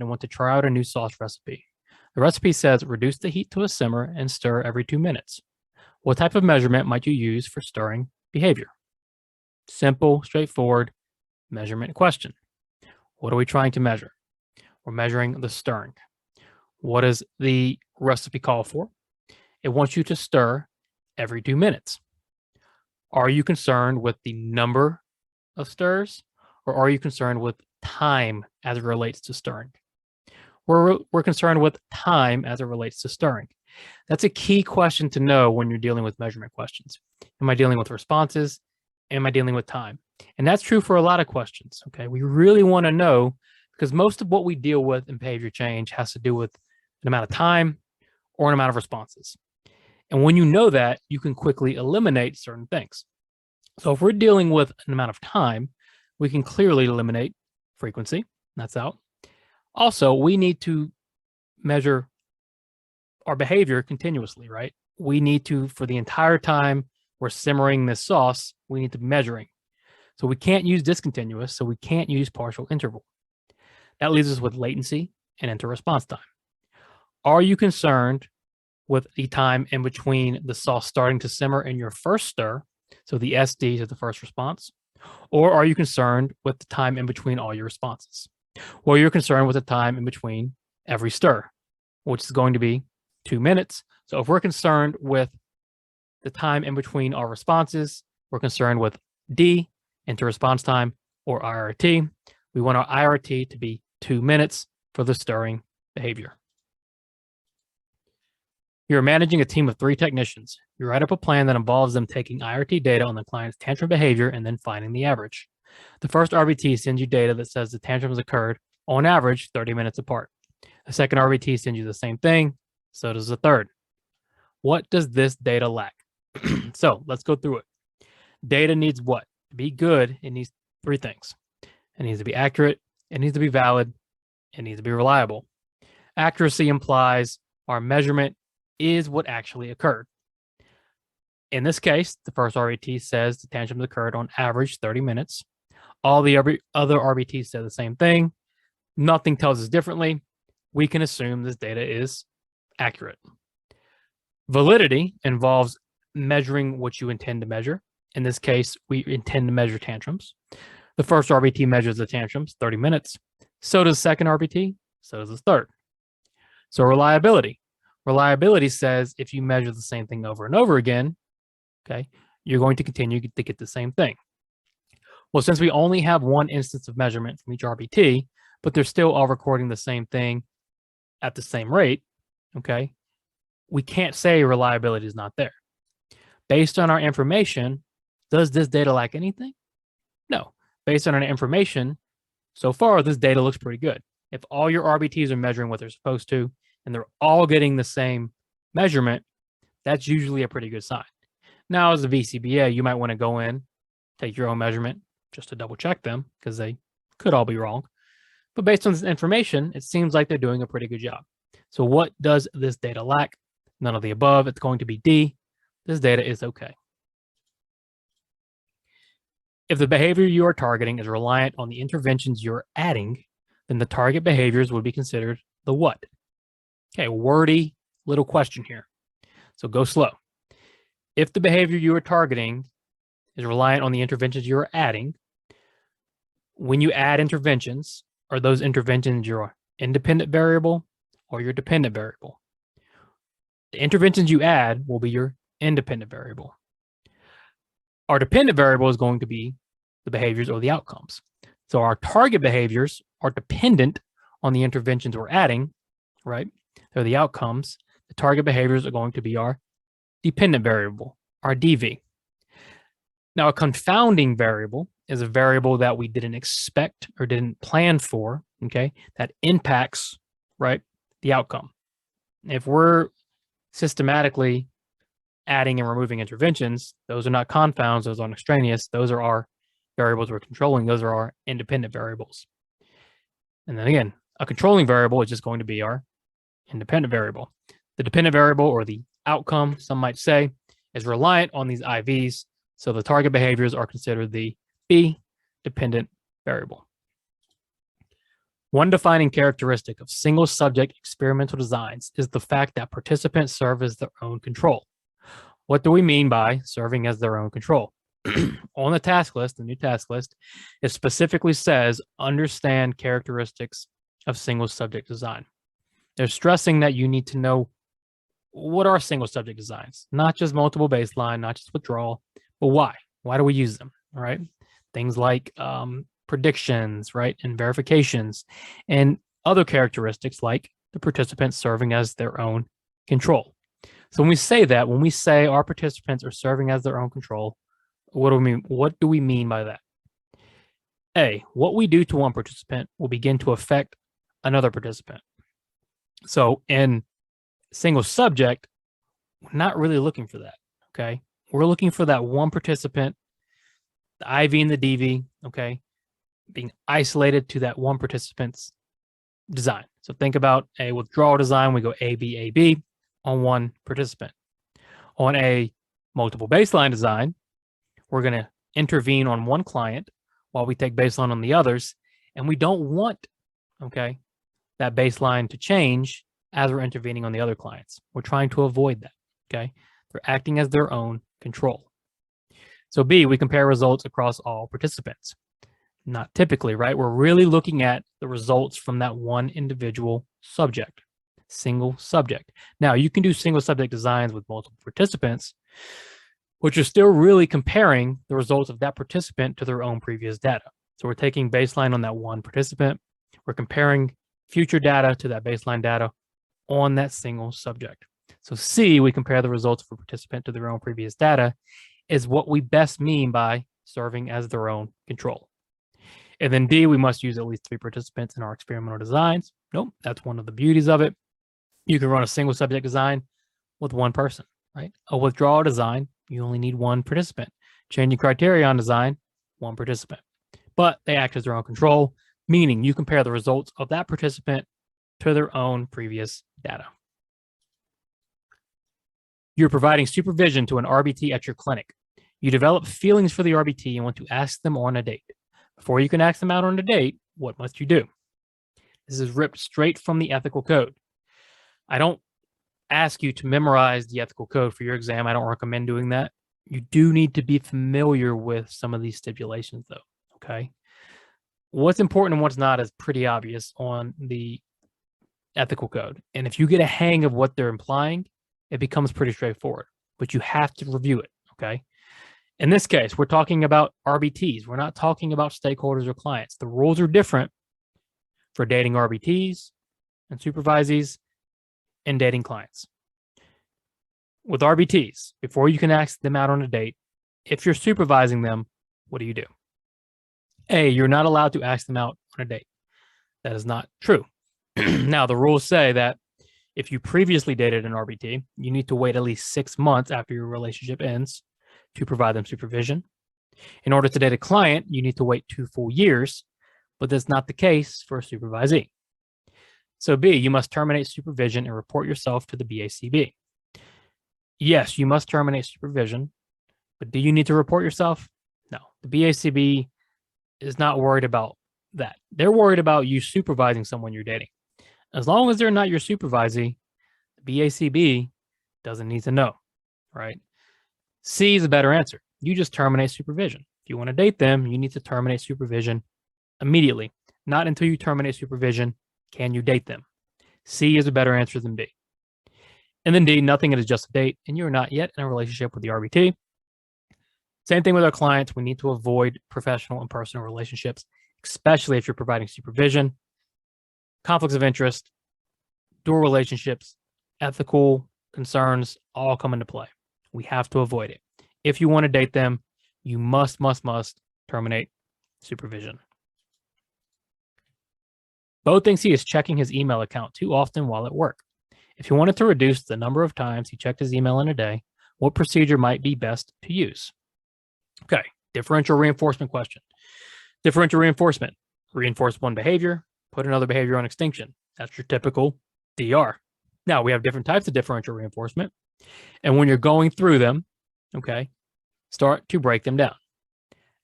and want to try out a new sauce recipe. The recipe says reduce the heat to a simmer and stir every 2 minutes. What type of measurement might you use for stirring behavior? Simple, straightforward measurement question. What are we trying to measure? We're measuring the stirring. What does the recipe call for? It wants you to stir every 2 minutes. Are you concerned with the number of stirs, or are you concerned with time as it relates to stirring? We're concerned with time as it relates to stirring. That's a key question to know when you're dealing with measurement questions. Am I dealing with responses? Am I dealing with time? And that's true for a lot of questions, okay? We really want to know, because most of what we deal with in behavior change has to do with an amount of time or an amount of responses. And when you know that, you can quickly eliminate certain things. So if we're dealing with an amount of time, we can clearly eliminate frequency. That's out. Also, we need to measure our behavior continuously, right? We need to, for the entire time we're simmering this sauce, we need to be measuring. So we can't use discontinuous, so we can't use partial interval. That leaves us with latency and inter-response time. Are you concerned with the time in between the sauce starting to simmer in your first stir, so the SD to the first response? Or are you concerned with the time in between all your responses? Well, you're concerned with the time in between every stir, which is going to be 2 minutes. So if we're concerned with the time in between our responses, we're concerned with D, inter-response time, or IRT. We want our IRT to be 2 minutes for the stirring behavior. You're managing a team of 3 technicians. You write up a plan that involves them taking IRT data on the client's tantrum behavior and then finding the average. The first RBT sends you data that says the tantrums occurred, on average, 30 minutes apart. The second RBT sends you the same thing, so does the third. What does this data lack? So let's go through it. Data needs what? To be good, it needs 3 things. It needs to be accurate, it needs to be valid, it needs to be reliable. Accuracy implies our measurement is what actually occurred. In this case, the first RBT says the tantrums occurred on average 30 minutes. All the other RBTs say the same thing. Nothing tells us differently. We can assume this data is accurate. Validity involves measuring what you intend to measure. In this case, we intend to measure tantrums. The first RBT measures the tantrums, 30 minutes. So does the second RBT. So does the third. So reliability. Reliability says if you measure the same thing over and over again, okay, you're going to continue to get the same thing. Well, since we only have one instance of measurement from each RBT, but they're still all recording the same thing at the same rate, okay, we can't say reliability is not there. Based on our information, does this data lack anything? No. Based on our information, so far, this data looks pretty good. If all your RBTs are measuring what they're supposed to, and they're all getting the same measurement, that's usually a pretty good sign. Now, as a BCBA, you might want to go in, take your own measurement just to double check them because they could all be wrong. But based on this information, it seems like they're doing a pretty good job. So what does this data lack? None of the above. It's going to be D. This data is okay. If the behavior you are targeting is reliant on the interventions you're adding, then the target behaviors would be considered the what? Okay, wordy little question here. So go slow. If the behavior you are targeting is reliant on the interventions you're adding, when you add interventions, are those interventions your independent variable or your dependent variable? The interventions you add will be your independent variable. Our dependent variable is going to be the behaviors or the outcomes. So our target behaviors are dependent on the interventions we're adding, right? They're the outcomes. The target behaviors are going to be our dependent variable, our DV. Now, a confounding variable is a variable that we didn't expect or didn't plan for, okay, that impacts, right, the outcome. If we're systematically adding and removing interventions, those are not confounds, those aren't extraneous, those are our variables we're controlling, those are our independent variables. And then again, a controlling variable is just going to be our independent variable. The dependent variable, or the outcome, some might say, is reliant on these IVs, so the target behaviors are considered the B dependent variable. One defining characteristic of single subject experimental designs is the fact that participants serve as their own control. What do we mean by serving as their own control? On the task list, the new task list, it specifically says understand characteristics of single subject design. They're stressing that you need to know what are single subject designs, not just multiple baseline, not just withdrawal, but why? Why do we use them? All right. Things like predictions, right, and verifications, and other characteristics like the participants serving as their own control. So when we say that, when we say our participants are serving as their own control, what do we mean? What do we mean by that? A, what we do to one participant will begin to affect another participant. So in single subject, we're not really looking for that. Okay. We're looking for that one participant, the IV and the DV, okay, being isolated to that one participant's design. So think about a withdrawal design. We go A, B, A, B on one participant. On a multiple baseline design, we're going to intervene on one client while we take baseline on the others. And we don't want, okay, that baseline to change as we're intervening on the other clients. We're trying to avoid that, okay? They're acting as their own control. So B, we compare results across all participants. Not typically, right? We're really looking at the results from that one individual subject, single subject. Now, you can do single subject designs with multiple participants, but you're still really comparing the results of that participant to their own previous data. So we're taking baseline on that one participant. We're comparing future data to that baseline data on that single subject. So C, we compare the results of a participant to their own previous data, is what we best mean by serving as their own control. And then D, we must use at least 3 participants in our experimental designs. Nope, that's one of the beauties of it. You can run a single subject design with one person, right? A withdrawal design, you only need one participant. Changing criterion design, one participant. But they act as their own control, meaning you compare the results of that participant to their own previous data. You're providing supervision to an RBT at your clinic. You develop feelings for the RBT and want to ask them on a date. Before you can ask them out on a date, what must you do? This is ripped straight from the ethical code. I don't ask you to memorize the ethical code for your exam. I don't recommend doing that. You do need to be familiar with some of these stipulations, though, okay? What's important and what's not is pretty obvious on the ethical code. And if you get a hang of what they're implying, it becomes pretty straightforward, but you have to review it, okay? In this case, we're talking about RBTs. We're not talking about stakeholders or clients. The rules are different for dating RBTs and supervisees and dating clients. With RBTs, before you can ask them out on a date, if you're supervising them, what do? A, you're not allowed to ask them out on a date. That is not true. Now, the rules say that if you previously dated an RBT, you need to wait at least 6 months after your relationship ends to provide them supervision. In order to date a client, you need to wait 2 full years, but that's not the case for a supervisee. So B, you must terminate supervision and report yourself to the BACB. Yes, you must terminate supervision, but do you need to report yourself? No. The BACB is not worried about that. They're worried about you supervising someone you're dating. As long as they're not your supervisee, the BACB doesn't need to know, right? C is a better answer. You just terminate supervision. If you want to date them, you need to terminate supervision immediately. Not until you terminate supervision can you date them. C is a better answer than B. And then D, nothing is just a date, and you're not yet in a relationship with the RBT. Same thing with our clients. We need to avoid professional and personal relationships, especially if you're providing supervision. Conflicts of interest, dual relationships, ethical concerns all come into play. We have to avoid it. If you want to date them, you must terminate supervision. Bo thinks he is checking his email account too often while at work. If he wanted to reduce the number of times he checked his email in a day, what procedure might be best to use? Okay, differential reinforcement question. Differential reinforcement. Reinforce one behavior, put another behavior on extinction. That's your typical DR. Now, we have different types of differential reinforcement. And when you're going through them, okay, start to break them down.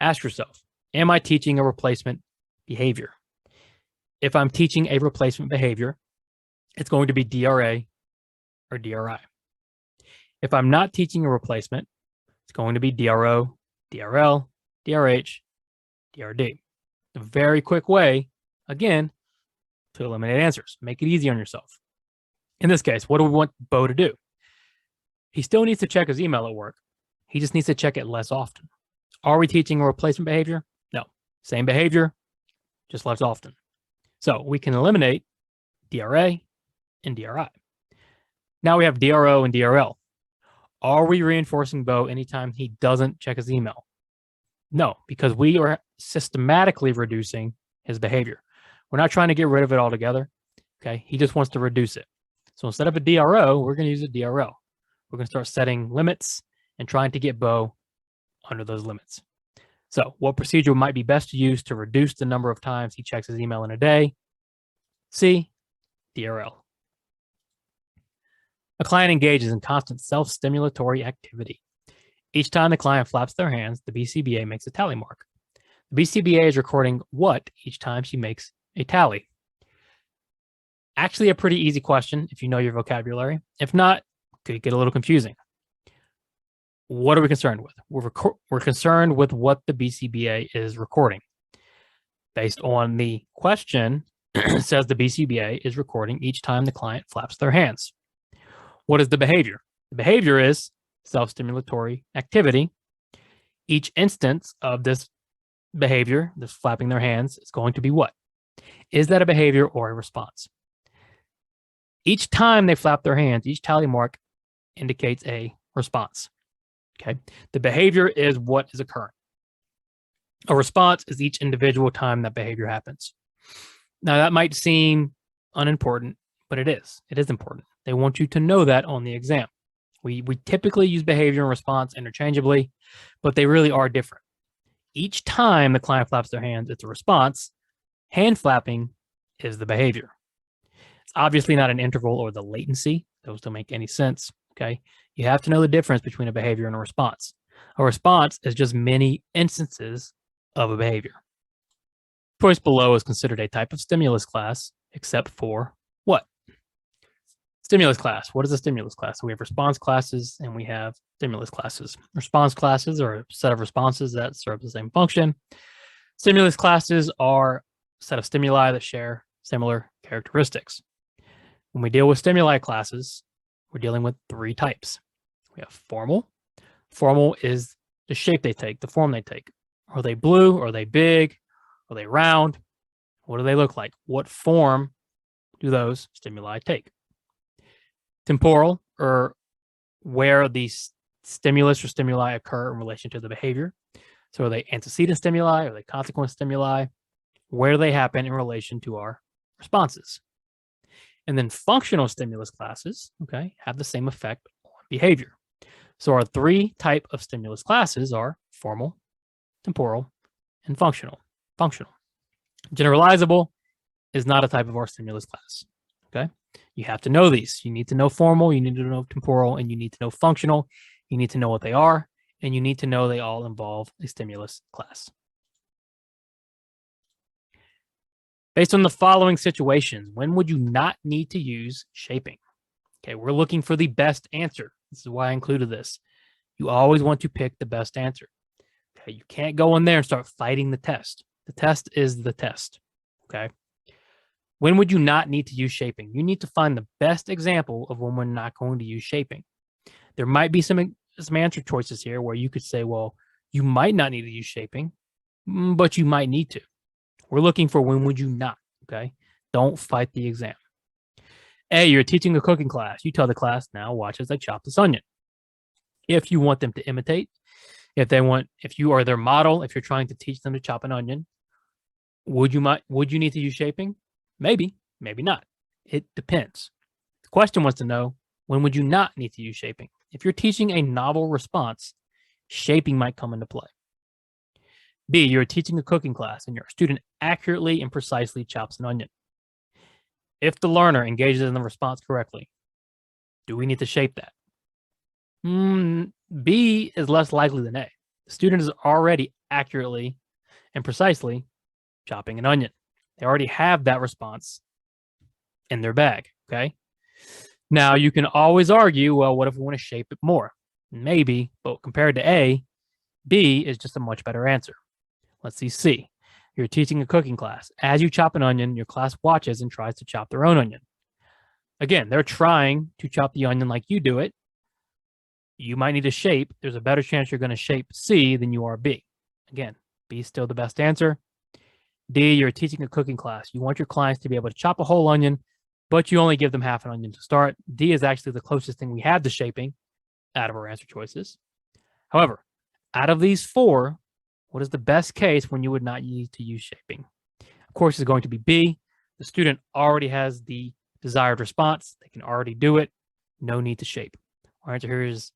Ask yourself, am I teaching a replacement behavior? If I'm teaching a replacement behavior, it's going to be DRA or DRI. If I'm not teaching a replacement, it's going to be DRO, DRL, DRH, DRD. A very quick way, again, to eliminate answers. Make it easy on yourself. In this case, what do we want Bo to do? He still needs to check his email at work. He just needs to check it less often. Are we teaching a replacement behavior? No. Same behavior, just less often. So we can eliminate DRA and DRI. Now we have DRO and DRL. Are we reinforcing Bo anytime he doesn't check his email? No, because we are systematically reducing his behavior. We're not trying to get rid of it altogether. Okay. He just wants to reduce it. So instead of a DRO, we're going to use a DRL. We're going to start setting limits and trying to get Bo under those limits. So what procedure might be best to use to reduce the number of times he checks his email in a day? C, DRL. A client engages in constant self-stimulatory activity. Each time the client flaps their hands, the BCBA makes a tally mark. The BCBA is recording what each time she makes a tally? Actually, a pretty easy question if you know your vocabulary. If not, it could get a little confusing. What are we concerned with? We're concerned with what the BCBA is recording. Based on the question, it says the BCBA is recording each time the client flaps their hands. What is the behavior? The behavior is self-stimulatory activity. Each instance of this behavior, this flapping their hands, is going to be what? Is that a behavior or a response? Each time they flap their hands, each tally mark indicates a response. Okay. The behavior is what is occurring. A response is each individual time that behavior happens. Now, that might seem unimportant, but it is. It is important. They want you to know that on the exam. We typically use behavior and response interchangeably, but they really are different. Each time the client flaps their hands, it's a response. Hand flapping is the behavior. It's obviously not an interval or the latency. Those don't make any sense. Okay. You have to know the difference between a behavior and a response. A response is just many instances of a behavior. Choice below is considered a type of stimulus class, except for what? Stimulus class. What is a stimulus class? So we have response classes and we have stimulus classes. Response classes are a set of responses that serve the same function. Stimulus classes are a set of stimuli that share similar characteristics. When we deal with stimuli classes, we're dealing with three types. We have formal. Formal is the shape they take, the form they take. Are they blue? Are they big? Are they round? What do they look like? What form do those stimuli take? Temporal, or where these stimulus or stimuli occur in relation to the behavior. So are they antecedent stimuli? Are they consequent stimuli? Where do they happen in relation to our responses? And then functional stimulus classes, okay, have the same effect on behavior. So our three type of stimulus classes are formal, temporal, and functional. Functional. Generalizable is not a type of our stimulus class, okay? You have to know these. You need to know formal, you need to know temporal, and you need to know functional. You need to know what they are, and you need to know they all involve a stimulus class. Based on the following situations, when would you not need to use shaping? Okay, we're looking for the best answer. This is why I included this. You always want to pick the best answer. Okay, you can't go in there and start fighting the test. The test is the test. Okay. When would you not need to use shaping? You need to find the best example of when we're not going to use shaping. There might be some answer choices here where you could say, well, you might not need to use shaping, but you might need to. We're looking for when would you not, okay? Don't fight the exam. A, you're teaching a cooking class. You tell the class, now watch as I chop this onion. If you want them to imitate, if you are their model, if you're trying to teach them to chop an onion, would you need to use shaping? Maybe, maybe not. It depends. The question wants to know, when would you not need to use shaping? If you're teaching a novel response, shaping might come into play. B, you're teaching a cooking class and your student accurately and precisely chops an onion. If the learner engages in the response correctly, do we need to shape that? B is less likely than A. The student is already accurately and precisely chopping an onion. They already have that response in their bag. Okay. Now you can always argue, well, what if we want to shape it more? Maybe, but compared to A, B is just a much better answer. Let's see C. You're teaching a cooking class. As you chop an onion, your class watches and tries to chop their own onion. Again, they're trying to chop the onion like you do it. You might need a shape. There's a better chance you're going to shape C than you are B. Again, B is still the best answer. D, you're teaching a cooking class. You want your clients to be able to chop a whole onion, but you only give them half an onion to start. D is actually the closest thing we have to shaping out of our answer choices. However, out of these four, what is the best case when you would not need to use shaping? Of course, it's going to be B. The student already has the desired response. They can already do it. No need to shape. Our answer here is